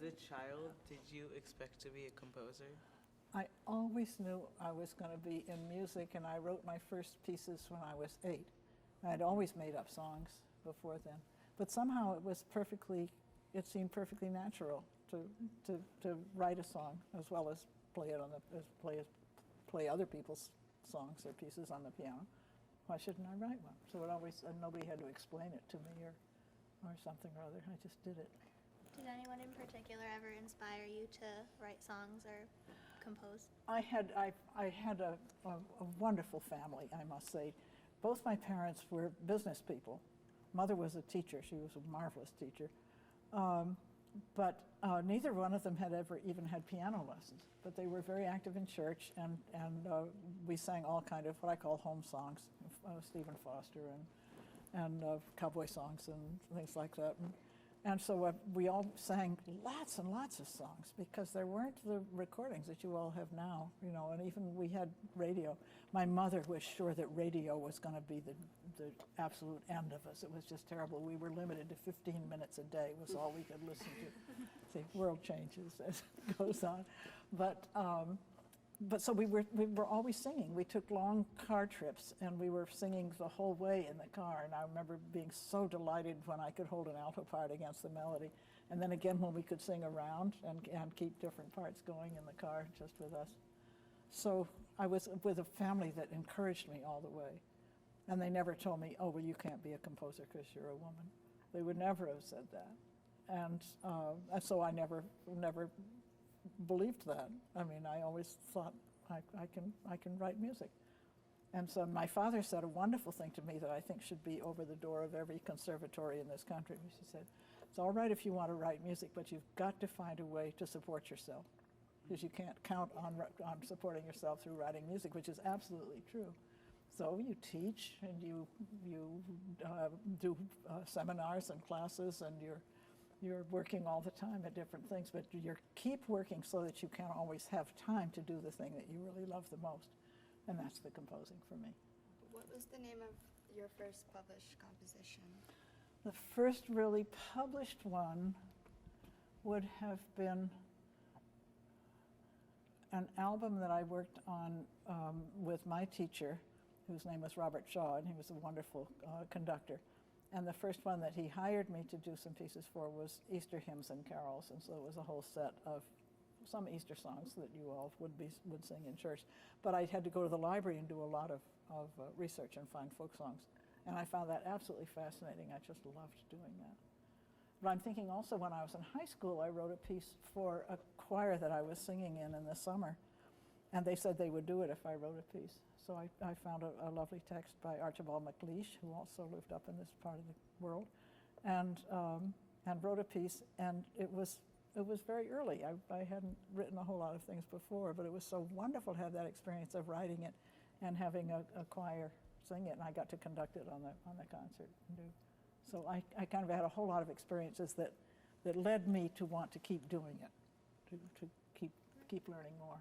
a child, did you expect to be a composer? I always knew I was going to be in music, and I wrote my first pieces when I was 8. I'd always made up songs before then, but somehow it seemed perfectly natural to write a song as well as play it on play other people's songs or pieces on the piano. Why shouldn't I write one? So it always, nobody had to explain it to me or something or other. I just did it. Did anyone in particular ever inspire you to write songs or compose? I had a wonderful family, I must say. Both my parents were business people. Mother was a teacher. She was a marvelous teacher. But neither one of them had ever even had piano lessons. But they were very active in church, and we sang all kind of what I call home songs, Stephen Foster and cowboy songs and things like that. And so we all sang lots and lots of songs because there weren't the recordings that you all have now, you know, and even we had radio. My mother was sure that radio was going to be the absolute end of us. It was just terrible. We were limited to 15 minutes a day was all we could listen to. See, world changes as it goes on. But so we were always singing. We took long car trips, and we were singing the whole way in the car. And I remember being so delighted when I could hold an alto part against the melody. And then again when we could sing around and keep different parts going in the car just with us. So I was with a family that encouraged me all the way. And they never told me, oh, well, you can't be a composer because you're a woman. They would never have said that. And so I never believed that. I mean, I always thought I can write music. And so my father said a wonderful thing to me that I think should be over the door of every conservatory in this country. He said, it's all right if you want to write music, but you've got to find a way to support yourself, because you can't count on supporting yourself through writing music, which is absolutely true. So you teach and you do seminars and classes, and you're working all the time at different things, but you keep working so that you can always have time to do the thing that you really love the most, and that's the composing for me. What was the name of your first published composition? The first really published one would have been an album that I worked on with my teacher, whose name was Robert Shaw, and he was a wonderful conductor. And the first one that he hired me to do some pieces for was Easter hymns and carols, and so it was a whole set of some Easter songs that you all would sing in church. But I had to go to the library and do a lot of research and find folk songs, and I found that absolutely fascinating. I just loved doing that. But I'm thinking also when I was in high school, I wrote a piece for a choir that I was singing in the summer, and they said they would do it if I wrote a piece. So I found a lovely text by Archibald MacLeish, who also lived up in this part of the world, and wrote a piece. And it was very early. I hadn't written a whole lot of things before, but it was so wonderful to have that experience of writing it and having a choir sing it, and I got to conduct it on the concert. So I kind of had a whole lot of experiences that led me to want to keep doing it, to keep learning more.